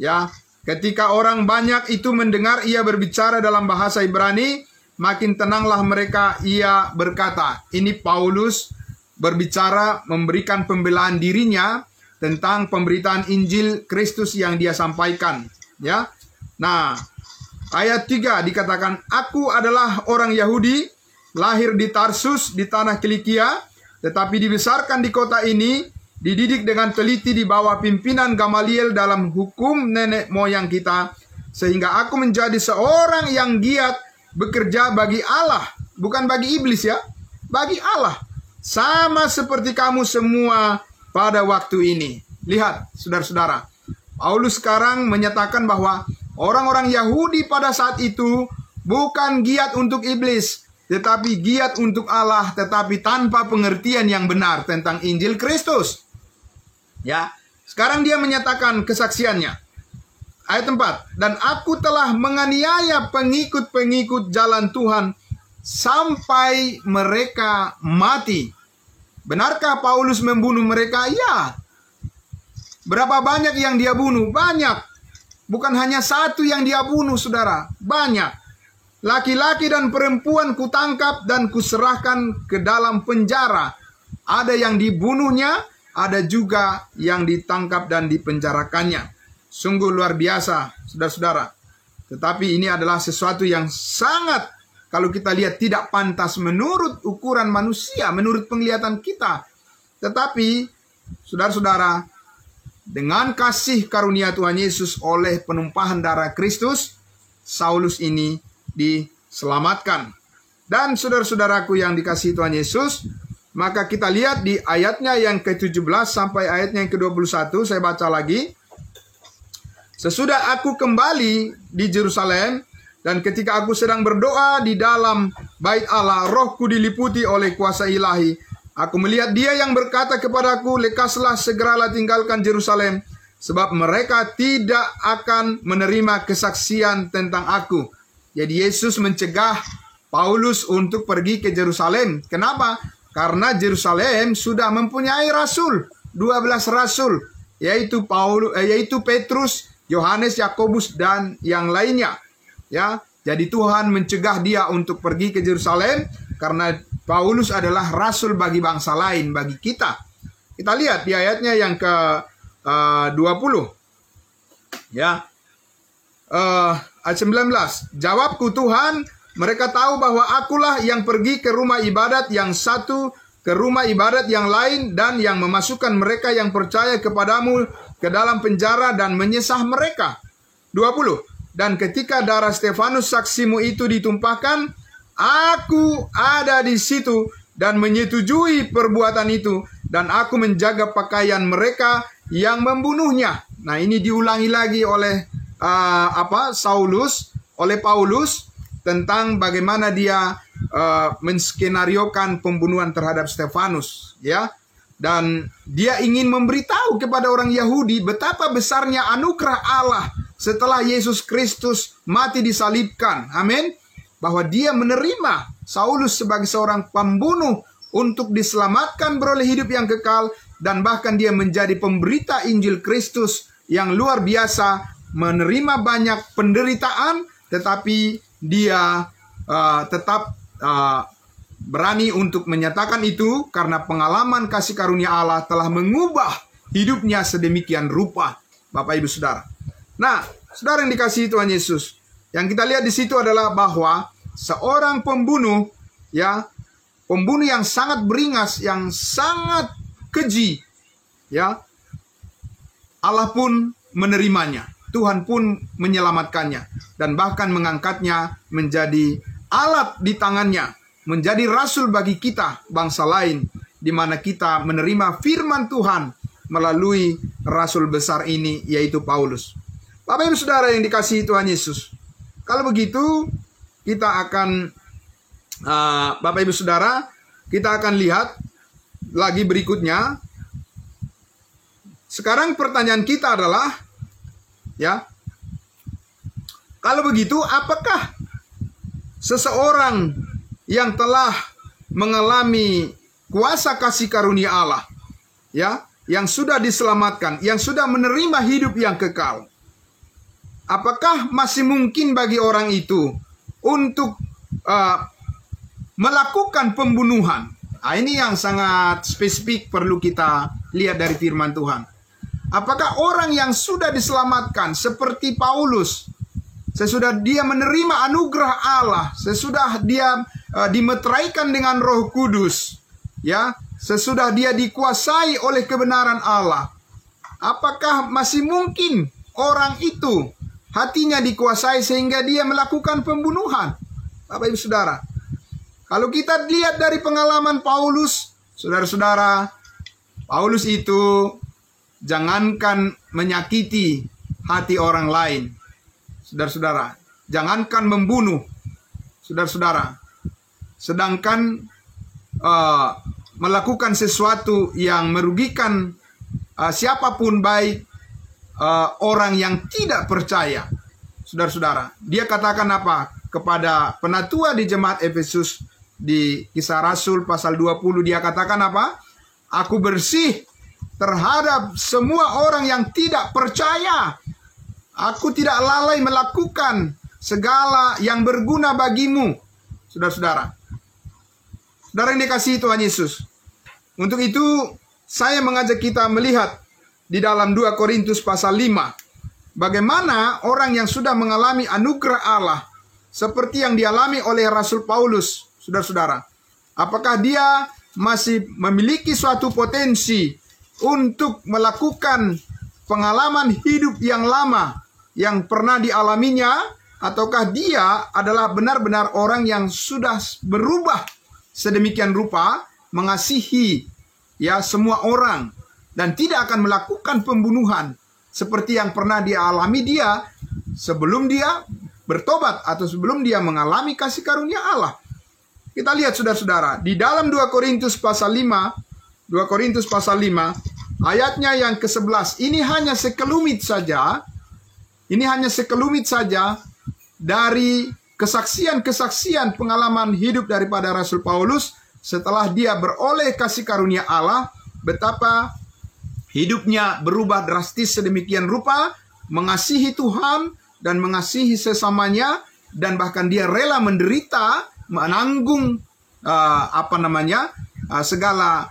Ya, ketika orang banyak itu mendengar ia berbicara dalam bahasa Ibrani, makin tenanglah mereka. Ia berkata, ini Paulus berbicara memberikan pembelaan dirinya tentang pemberitaan Injil Kristus yang dia sampaikan. Ya, nah ayat 3 dikatakan, aku adalah orang Yahudi, lahir di Tarsus di tanah Kilikia, tetapi dibesarkan di kota ini, dididik dengan teliti di bawah pimpinan Gamaliel dalam hukum nenek moyang kita, sehingga aku menjadi seorang yang giat bekerja bagi Allah, bukan bagi iblis ya, bagi Allah, sama seperti kamu semua pada waktu ini. Lihat saudara-saudara, Paulus sekarang menyatakan bahwa orang-orang Yahudi pada saat itu bukan giat untuk iblis, tetapi giat untuk Allah, tetapi tanpa pengertian yang benar tentang Injil Kristus. Ya, sekarang dia menyatakan kesaksiannya. ayat 4. Dan aku telah menganiaya pengikut-pengikut jalan Tuhan sampai mereka mati. Benarkah Paulus membunuh mereka? Ya. Berapa banyak yang dia bunuh? Banyak. Bukan hanya satu yang dia bunuh, saudara. Banyak. Laki-laki dan perempuan kutangkap dan kuserahkan ke dalam penjara. Ada yang dibunuhnya, ada juga yang ditangkap dan dipenjarakannya. Sungguh luar biasa, saudara-saudara. Tetapi ini adalah sesuatu yang sangat, kalau kita lihat, tidak pantas menurut ukuran manusia, menurut penglihatan kita. Tetapi, saudara-saudara, dengan kasih karunia Tuhan Yesus oleh penumpahan darah Kristus, Saulus ini diselamatkan. Dan saudara-saudaraku yang dikasihi Tuhan Yesus, maka kita lihat di ayatnya yang ke-17 sampai ayatnya yang ke-21, saya baca lagi. Sesudah aku kembali di Yerusalem, dan ketika aku sedang berdoa di dalam bait Allah, rohku diliputi oleh kuasa ilahi. Aku melihat dia yang berkata kepadaku, lekaslah, segeralah tinggalkan Yerusalem, sebab mereka tidak akan menerima kesaksian tentang aku. Jadi Yesus mencegah Paulus untuk pergi ke Yerusalem. Kenapa? Karena Yerusalem sudah mempunyai rasul, 12 rasul, yaitu Petrus, Yohanes, Yakobus, dan yang lainnya. Ya, jadi Tuhan mencegah dia untuk pergi ke Yerusalem karena Paulus adalah rasul bagi bangsa lain, bagi kita. Kita lihat di ayatnya yang ke-20. Ya. Ayat 19. Jawabku, Tuhan, mereka tahu bahwa akulah yang pergi ke rumah ibadat yang satu, ke rumah ibadat yang lain, dan yang memasukkan mereka yang percaya kepadamu ke dalam penjara dan menyesah mereka. 20. Dan ketika darah Stefanus saksimu itu ditumpahkan, aku ada di situ dan menyetujui perbuatan itu, dan aku menjaga pakaian mereka yang membunuhnya. Nah, ini diulangi lagi oleh Paulus tentang bagaimana dia menskenariokan pembunuhan terhadap Stefanus, ya. Dan dia ingin memberitahu kepada orang Yahudi betapa besarnya anugerah Allah setelah Yesus Kristus mati disalibkan. Amin. Bahwa dia menerima Saulus sebagai seorang pembunuh untuk diselamatkan beroleh hidup yang kekal, dan bahkan dia menjadi pemberita Injil Kristus yang luar biasa, menerima banyak penderitaan, tetapi dia tetap berani untuk menyatakan itu karena pengalaman kasih karunia Allah telah mengubah hidupnya sedemikian rupa, Bapak Ibu Saudara. Nah, saudara yang dikasihi Tuhan Yesus, yang kita lihat di situ adalah bahwa seorang pembunuh, ya, pembunuh yang sangat beringas, yang sangat keji, ya, Allah pun menerimanya, Tuhan pun menyelamatkannya, dan bahkan mengangkatnya menjadi alat di tangannya, menjadi rasul bagi kita bangsa lain, di mana kita menerima firman Tuhan melalui rasul besar ini, yaitu Paulus. Bapak Ibu Saudara yang dikasihi Tuhan Yesus, kalau begitu kita akan Bapak Ibu Saudara, kita akan lihat lagi berikutnya. Sekarang pertanyaan kita adalah, ya, kalau begitu apakah seseorang yang telah mengalami kuasa kasih karunia Allah, ya, yang sudah diselamatkan, yang sudah menerima hidup yang kekal, apakah masih mungkin bagi orang itu untuk melakukan pembunuhan? Nah, ini yang sangat spesifik perlu kita lihat dari firman Tuhan. Apakah orang yang sudah diselamatkan seperti Paulus, sesudah dia menerima anugerah Allah, sesudah dia dimeteraikan dengan Roh Kudus, ya, sesudah dia dikuasai oleh kebenaran Allah, apakah masih mungkin orang itu hatinya dikuasai sehingga dia melakukan pembunuhan? Bapak Ibu Saudara, kalau kita lihat dari pengalaman Paulus, saudara-saudara, Paulus itu jangankan menyakiti hati orang lain, saudara-saudara, jangankan membunuh, saudara-saudara, sedangkan melakukan sesuatu yang merugikan siapapun, baik orang yang tidak percaya. Saudara-saudara, dia katakan apa kepada penatua di jemaat Efesus di Kisah Rasul pasal 20, dia katakan apa? Aku bersih terhadap semua orang yang tidak percaya. Aku tidak lalai melakukan segala yang berguna bagimu. Saudara-saudara, saudara yang dikasihi Tuhan Yesus, untuk itu saya mengajak kita melihat di dalam 2 Korintus pasal 5, bagaimana orang yang sudah mengalami anugerah Allah seperti yang dialami oleh Rasul Paulus. Saudara-saudara, apakah dia masih memiliki suatu potensi untuk melakukan pengalaman hidup yang lama yang pernah dialaminya, ataukah dia adalah benar-benar orang yang sudah berubah sedemikian rupa, mengasihi semua orang dan tidak akan melakukan pembunuhan seperti yang pernah dialami dia sebelum dia bertobat atau sebelum dia mengalami kasih karunia Allah. Kita lihat saudara-saudara, di dalam 2 Korintus pasal 5, 2 Korintus pasal 5, ayatnya yang ke-11, ini hanya sekelumit saja, dari kesaksian-kesaksian pengalaman hidup daripada Rasul Paulus setelah dia beroleh kasih karunia Allah, betapa hidupnya berubah drastis sedemikian rupa, mengasihi Tuhan dan mengasihi sesamanya, dan bahkan dia rela menderita, menanggung segala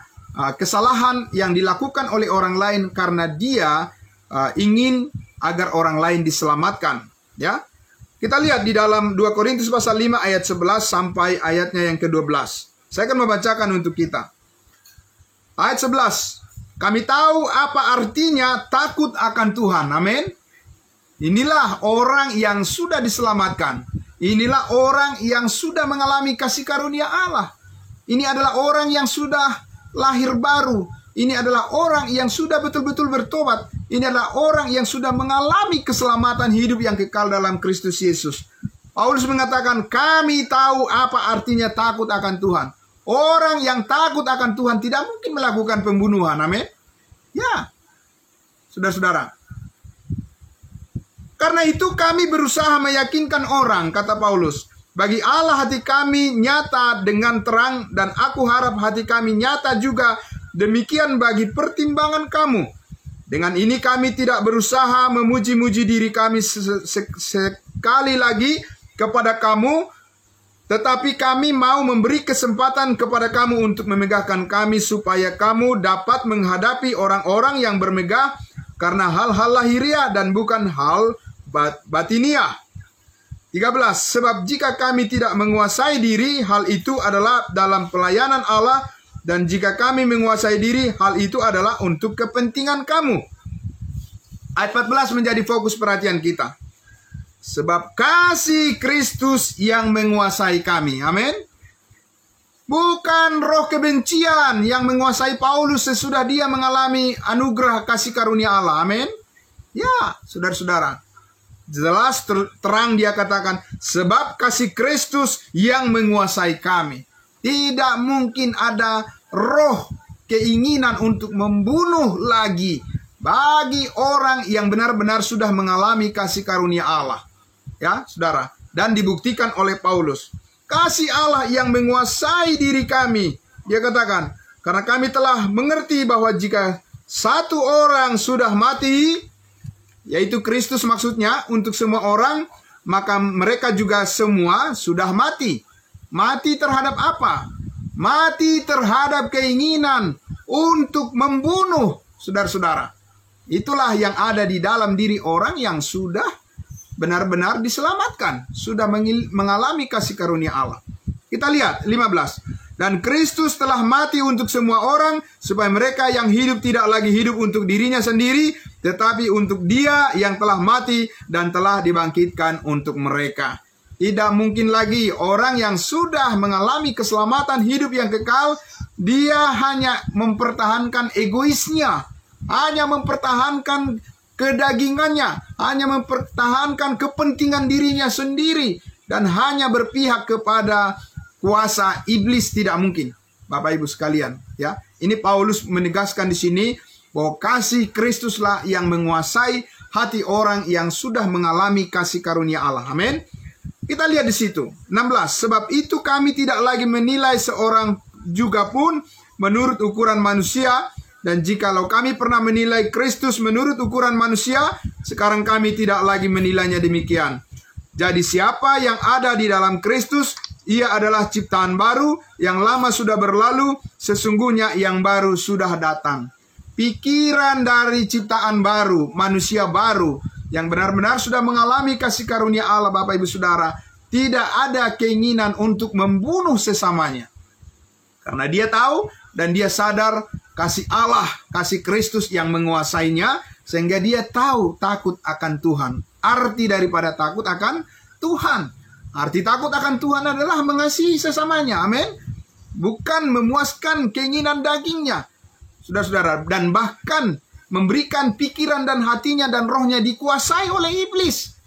kesalahan yang dilakukan oleh orang lain karena dia ingin agar orang lain diselamatkan. Ya, kita lihat di dalam 2 Korintus pasal 5 ayat 11 sampai ayatnya yang ke-12. Saya akan membacakan untuk kita. Ayat 11. Kami tahu apa artinya takut akan Tuhan. Amin. Inilah orang yang sudah diselamatkan. Inilah orang yang sudah mengalami kasih karunia Allah. Ini adalah orang yang sudah lahir baru. Ini adalah orang yang sudah betul-betul bertobat. Ini adalah orang yang sudah mengalami keselamatan hidup yang kekal dalam Kristus Yesus. Paulus mengatakan, kami tahu apa artinya takut akan Tuhan. Orang yang takut akan Tuhan tidak mungkin melakukan pembunuhan. Amin. Ya, saudara-saudara. Karena itu kami berusaha meyakinkan orang, kata Paulus. Bagi Allah hati kami nyata dengan terang, dan aku harap hati kami nyata juga demikian bagi pertimbangan kamu. Dengan ini kami tidak berusaha memuji-muji diri kami sekali lagi kepada kamu, tetapi kami mau memberi kesempatan kepada kamu untuk memegahkan kami supaya kamu dapat menghadapi orang-orang yang bermegah karena hal-hal lahiriah dan bukan hal batiniah. 13. Sebab jika kami tidak menguasai diri, hal itu adalah dalam pelayanan Allah, dan jika kami menguasai diri, hal itu adalah untuk kepentingan kamu. Ayat 14 menjadi fokus perhatian kita. Sebab kasih Kristus yang menguasai kami. Amin. Bukan roh kebencian yang menguasai Paulus sesudah dia mengalami anugerah kasih karunia Allah. Amin. Ya, saudara-saudara. Jelas terang dia katakan, sebab kasih Kristus yang menguasai kami. Tidak mungkin ada roh keinginan untuk membunuh lagi bagi orang yang benar-benar sudah mengalami kasih karunia Allah. Ya, saudara. Dan dibuktikan oleh Paulus. Kasih Allah yang menguasai diri kami. Dia katakan, karena kami telah mengerti bahwa jika satu orang sudah mati, yaitu Kristus maksudnya untuk semua orang, maka mereka juga semua sudah mati. Mati terhadap apa? Mati terhadap keinginan untuk membunuh, saudara-saudara. Itulah yang ada di dalam diri orang yang sudah benar-benar diselamatkan, sudah mengalami kasih karunia Allah. Kita lihat 15. Dan Kristus telah mati untuk semua orang, supaya mereka yang hidup tidak lagi hidup untuk dirinya sendiri, tetapi untuk Dia yang telah mati dan telah dibangkitkan untuk mereka. Tidak mungkin lagi orang yang sudah mengalami keselamatan hidup yang kekal, dia hanya mempertahankan egoisnya, hanya mempertahankan kedagingannya, hanya mempertahankan kepentingan dirinya sendiri, dan hanya berpihak kepada kuasa iblis. Tidak mungkin, Bapak Ibu sekalian. Ya, ini Paulus menegaskan di sini bahwa kasih Kristuslah yang menguasai hati orang yang sudah mengalami kasih karunia Allah. Amin. Kita lihat di situ 16. Sebab itu kami tidak lagi menilai seorang juga pun menurut ukuran manusia. Dan jikalau kami pernah menilai Kristus menurut ukuran manusia, sekarang kami tidak lagi menilainya demikian. Jadi siapa yang ada di dalam Kristus, ia adalah ciptaan baru, yang lama sudah berlalu, sesungguhnya yang baru sudah datang. Pikiran dari ciptaan baru, manusia baru, yang benar-benar sudah mengalami kasih karunia Allah, Bapak Ibu Saudara, tidak ada keinginan untuk membunuh sesamanya. Karena dia tahu dan dia sadar kasih Allah, kasih Kristus yang menguasainya, sehingga dia tahu takut akan Tuhan. Arti daripada takut akan Tuhan. Arti takut akan Tuhan adalah mengasihi sesamanya. Amin. Bukan memuaskan keinginan dagingnya. Saudara-saudara, dan bahkan memberikan pikiran dan hatinya dan rohnya dikuasai oleh iblis.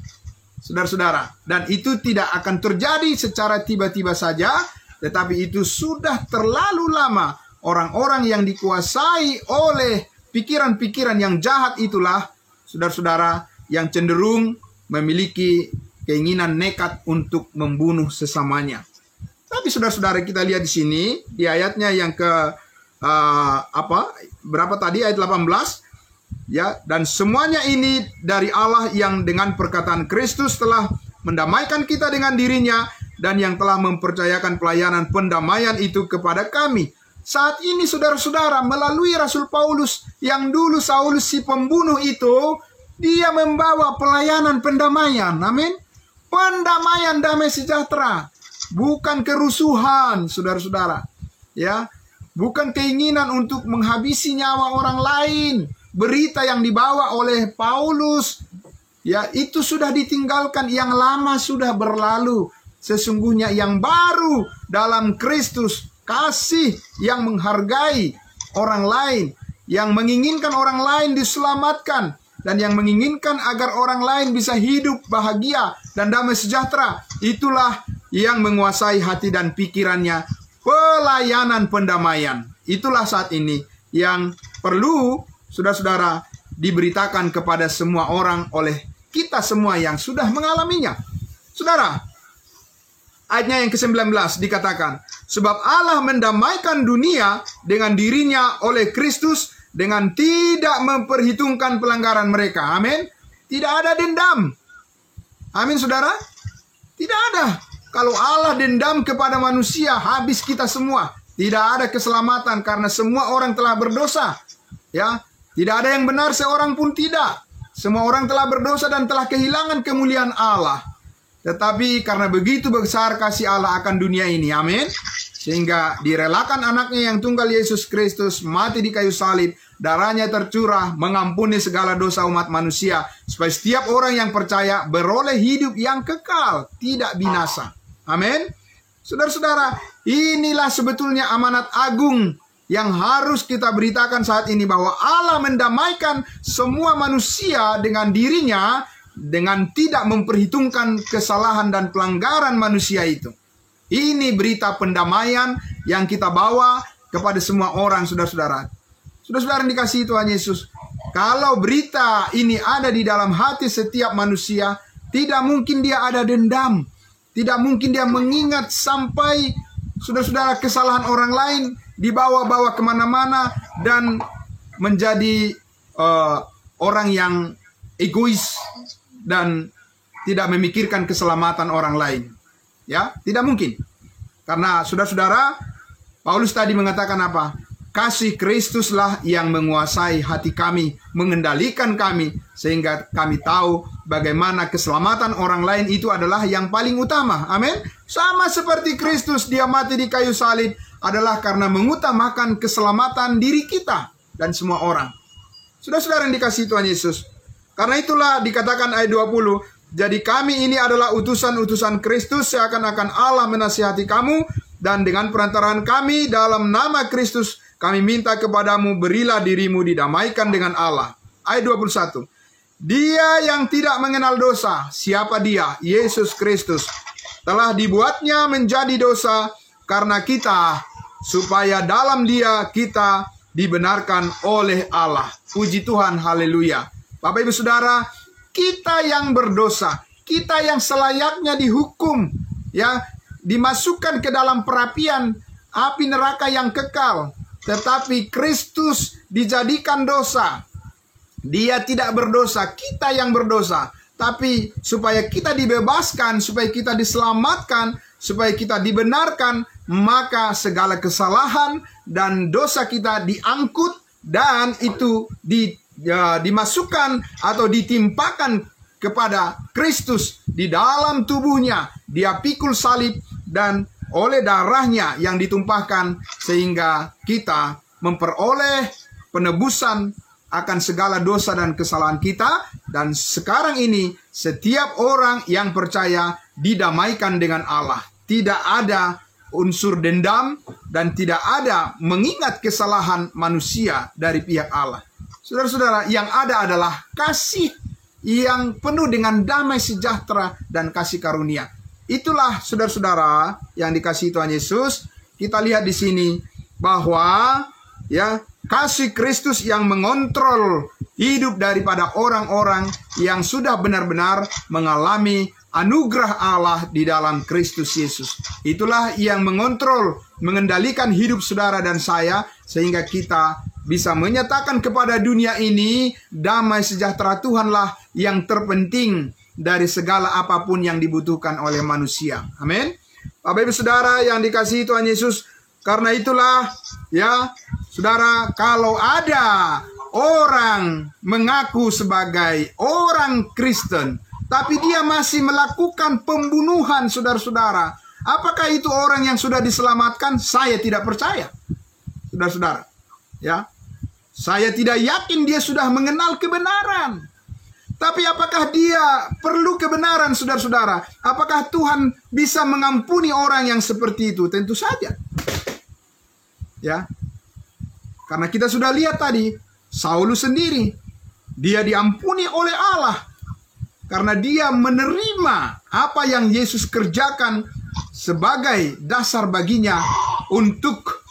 Saudara-saudara, dan itu tidak akan terjadi secara tiba-tiba saja, tetapi itu sudah terlalu lama. Orang-orang yang dikuasai oleh pikiran-pikiran yang jahat itulah, saudara-saudara, yang cenderung memiliki keinginan nekat untuk membunuh sesamanya. Tapi saudara-saudara, kita lihat di sini di ayatnya yang ke berapa tadi, ayat 18, ya, dan semuanya ini dari Allah yang dengan perkataan Kristus telah mendamaikan kita dengan dirinya dan yang telah mempercayakan pelayanan pendamaian itu kepada kami. Saat ini saudara-saudara, melalui Rasul Paulus yang dulu Saulus si pembunuh itu, dia membawa pelayanan pendamaian. Amin. Pendamaian, damai sejahtera, bukan kerusuhan, saudara-saudara. Ya, bukan keinginan untuk menghabisi nyawa orang lain. Berita yang dibawa oleh Paulus, ya, itu sudah ditinggalkan, yang lama sudah berlalu. Sesungguhnya yang baru dalam Kristus, kasih yang menghargai orang lain, yang menginginkan orang lain diselamatkan, dan yang menginginkan agar orang lain bisa hidup bahagia dan damai sejahtera. Itulah yang menguasai hati dan pikirannya, pelayanan pendamaian. Itulah saat ini yang perlu, saudara-saudara, diberitakan kepada semua orang oleh kita semua yang sudah mengalaminya. Saudara, ayatnya yang ke-19 dikatakan, sebab Allah mendamaikan dunia dengan dirinya oleh Kristus dengan tidak memperhitungkan pelanggaran mereka. Amin. Tidak ada dendam. Amin, saudara. Tidak ada. Kalau Allah dendam kepada manusia, habis kita semua. Tidak ada keselamatan karena semua orang telah berdosa. Ya, tidak ada yang benar, seorang pun tidak. Semua orang telah berdosa dan telah kehilangan kemuliaan Allah. Tetapi karena begitu besar kasih Allah akan dunia ini, amin, sehingga direlakan anaknya yang tunggal Yesus Kristus mati di kayu salib, darahnya tercurah mengampuni segala dosa umat manusia, supaya setiap orang yang percaya beroleh hidup yang kekal, tidak binasa. Amin. Saudara-saudara, inilah sebetulnya amanat agung yang harus kita beritakan saat ini, bahwa Allah mendamaikan semua manusia dengan dirinya, dengan tidak memperhitungkan kesalahan dan pelanggaran manusia itu. Ini berita pendamaian yang kita bawa kepada semua orang, saudara-saudara. Saudara-saudara yang dikasihi Tuhan Yesus, kalau berita ini ada di dalam hati setiap manusia, tidak mungkin dia ada dendam. Tidak mungkin dia mengingat sampai, saudara-saudara, kesalahan orang lain, dibawa-bawa kemana-mana dan menjadi orang yang egois dan tidak memikirkan keselamatan orang lain. Ya, tidak mungkin. Karena saudara-saudara, Paulus tadi mengatakan apa? Kasih Kristuslah yang menguasai hati kami, mengendalikan kami, sehingga kami tahu bagaimana keselamatan orang lain itu adalah yang paling utama. Amin. Sama seperti Kristus, dia mati di kayu salib adalah karena mengutamakan keselamatan diri kita dan semua orang. Saudara-saudara yang dikasihi Tuhan Yesus, karena itulah dikatakan ayat 20, jadi kami ini adalah utusan-utusan Kristus, seakan-akan Allah menasihati kamu, dan dengan perantaraan kami dalam nama Kristus, kami minta kepadamu, berilah dirimu didamaikan dengan Allah. Ayat 21, dia yang tidak mengenal dosa, siapa dia? Yesus Kristus, telah dibuatnya menjadi dosa karena kita, supaya dalam dia kita dibenarkan oleh Allah. Puji Tuhan, haleluya. Bapak Ibu Saudara, kita yang berdosa, kita yang selayaknya dihukum, ya, dimasukkan ke dalam perapian api neraka yang kekal. Tetapi Kristus dijadikan dosa. Dia tidak berdosa, kita yang berdosa. Tapi supaya kita dibebaskan, supaya kita diselamatkan, supaya kita dibenarkan, maka segala kesalahan dan dosa kita diangkut dan itu dimasukkan atau ditimpakan kepada Kristus di dalam tubuhnya. Dia pikul salib dan oleh darahnya yang ditumpahkan sehingga kita memperoleh penebusan akan segala dosa dan kesalahan kita. Dan sekarang ini setiap orang yang percaya didamaikan dengan Allah. Tidak ada unsur dendam dan tidak ada mengingat kesalahan manusia dari pihak Allah. Saudara-saudara, yang ada adalah kasih yang penuh dengan damai sejahtera dan kasih karunia. Itulah saudara-saudara yang dikasihi Tuhan Yesus. Kita lihat di sini bahwa ya, kasih Kristus yang mengontrol hidup daripada orang-orang yang sudah benar-benar mengalami anugerah Allah di dalam Kristus Yesus. Itulah yang mengontrol, mengendalikan hidup saudara dan saya, sehingga kita bisa menyatakan kepada dunia ini damai sejahtera Tuhanlah yang terpenting dari segala apapun yang dibutuhkan oleh manusia. Amin. Bapak Ibu Saudara yang dikasihi Tuhan Yesus, karena itulah ya, saudara, kalau ada orang mengaku sebagai orang Kristen, tapi dia masih melakukan pembunuhan, saudara-saudara, apakah itu orang yang sudah diselamatkan? Saya tidak percaya, saudara-saudara. Ya, saya tidak yakin dia sudah mengenal kebenaran. Tapi apakah dia perlu kebenaran, saudara-saudara? Apakah Tuhan bisa mengampuni orang yang seperti itu? Tentu saja. Ya, karena kita sudah lihat tadi, Saulus sendiri, dia diampuni oleh Allah karena dia menerima apa yang Yesus kerjakan sebagai dasar baginya untuk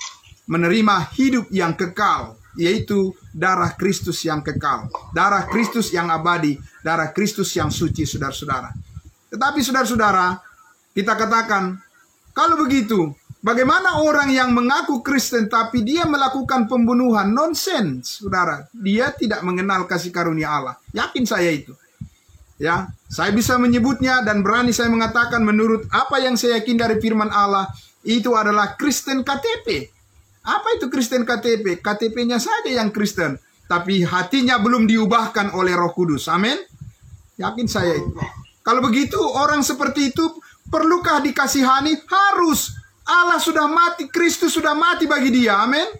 menerima hidup yang kekal, yaitu darah Kristus yang kekal, darah Kristus yang abadi, darah Kristus yang suci, saudara-saudara. Tetapi saudara-saudara, kita katakan, kalau begitu, bagaimana orang yang mengaku Kristen tapi dia melakukan pembunuhan? Nonsens, saudara. Dia tidak mengenal kasih karunia Allah. Yakin saya itu. Ya, saya bisa menyebutnya dan berani saya mengatakan menurut apa yang saya yakin dari firman Allah, itu adalah Kristen KTP. Apa itu Kristen KTP? KTP-nya saja yang Kristen, tapi hatinya belum diubahkan oleh Roh Kudus. Amin. Yakin saya itu. Kalau begitu, orang seperti itu perlukah dikasihani? Harus. Allah sudah mati, Kristus sudah mati bagi dia. Amin.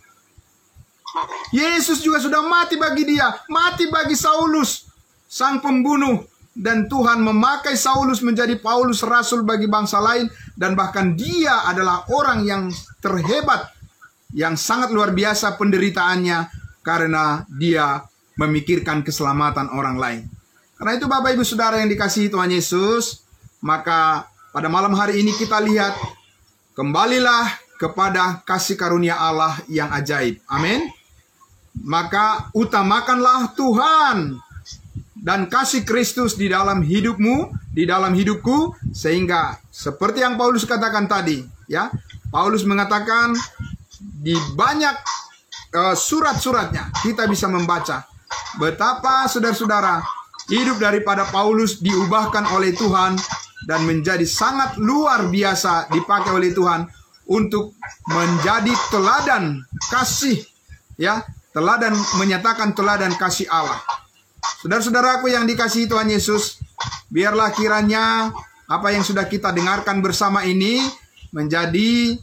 Yesus juga sudah mati bagi dia, mati bagi Saulus, sang pembunuh. Dan Tuhan memakai Saulus menjadi Paulus, rasul bagi bangsa lain. Dan bahkan dia adalah orang yang terhebat, yang sangat luar biasa penderitaannya, karena dia memikirkan keselamatan orang lain. Karena itu Bapak Ibu Saudara yang dikasihi Tuhan Yesus, maka pada malam hari ini kita lihat, kembalilah kepada kasih karunia Allah yang ajaib. Amin. Maka utamakanlah Tuhan dan kasih Kristus di dalam hidupmu, di dalam hidupku, sehingga seperti yang Paulus katakan tadi, ya, Paulus mengatakan di banyak surat-suratnya kita bisa membaca betapa saudara-saudara hidup daripada Paulus diubahkan oleh Tuhan dan menjadi sangat luar biasa dipakai oleh Tuhan untuk menjadi teladan kasih, ya, teladan, menyatakan teladan kasih Allah. Saudara-saudaraku yang dikasihi Tuhan Yesus, biarlah kiranya apa yang sudah kita dengarkan bersama ini menjadi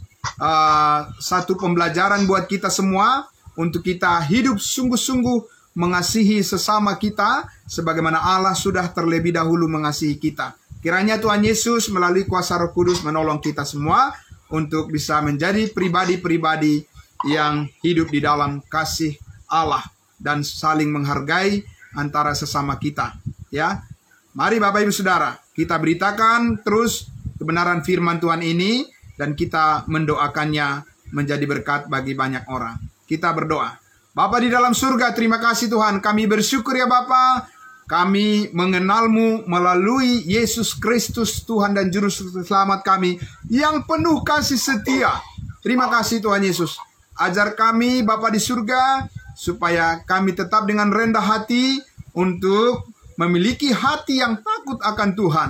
satu pembelajaran buat kita semua, untuk kita hidup sungguh-sungguh mengasihi sesama kita sebagaimana Allah sudah terlebih dahulu mengasihi kita. Kiranya Tuhan Yesus melalui kuasa Roh Kudus menolong kita semua untuk bisa menjadi pribadi-pribadi yang hidup di dalam kasih Allah dan saling menghargai antara sesama kita. Ya, mari Bapak Ibu Saudara, kita beritakan terus kebenaran firman Tuhan ini dan kita mendoakannya menjadi berkat bagi banyak orang. Kita berdoa. Bapa di dalam surga, terima kasih Tuhan. Kami bersyukur ya Bapa, Kami mengenal-Mu melalui Yesus Kristus, Tuhan dan Juru Selamat kami, yang penuh kasih setia. Terima kasih Tuhan Yesus. Ajar kami Bapa di surga, supaya kami tetap dengan rendah hati untuk memiliki hati yang takut akan Tuhan.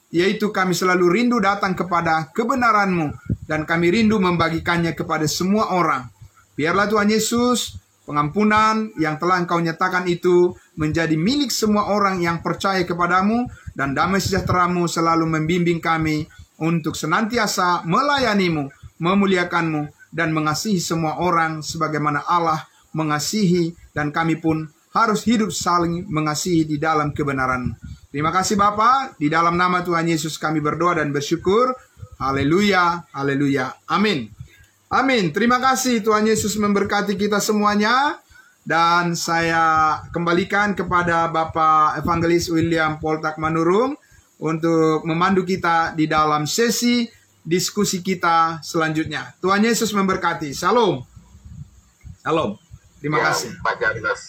Yaitu kami selalu rindu datang kepada kebenaran-Mu, dan kami rindu membagikannya kepada semua orang. Biarlah Tuhan Yesus, pengampunan yang telah Engkau nyatakan itu menjadi milik semua orang yang percaya kepadamu, dan damai sejahtera-Mu selalu membimbing kami untuk senantiasa melayani-Mu, memuliakan-Mu, dan mengasihi semua orang sebagaimana Allah mengasihi, dan kami pun harus hidup saling mengasihi di dalam kebenaran. Terima kasih Bapa, di dalam nama Tuhan Yesus kami berdoa dan bersyukur. Haleluya, haleluya, amin. Amin. Terima kasih, Tuhan Yesus memberkati kita semuanya. Dan saya kembalikan kepada Bapak Evangelis William Poltak Manurung untuk memandu kita di dalam sesi diskusi kita selanjutnya. Tuhan Yesus memberkati. Shalom. Shalom. Terima kasih. Pak Charles.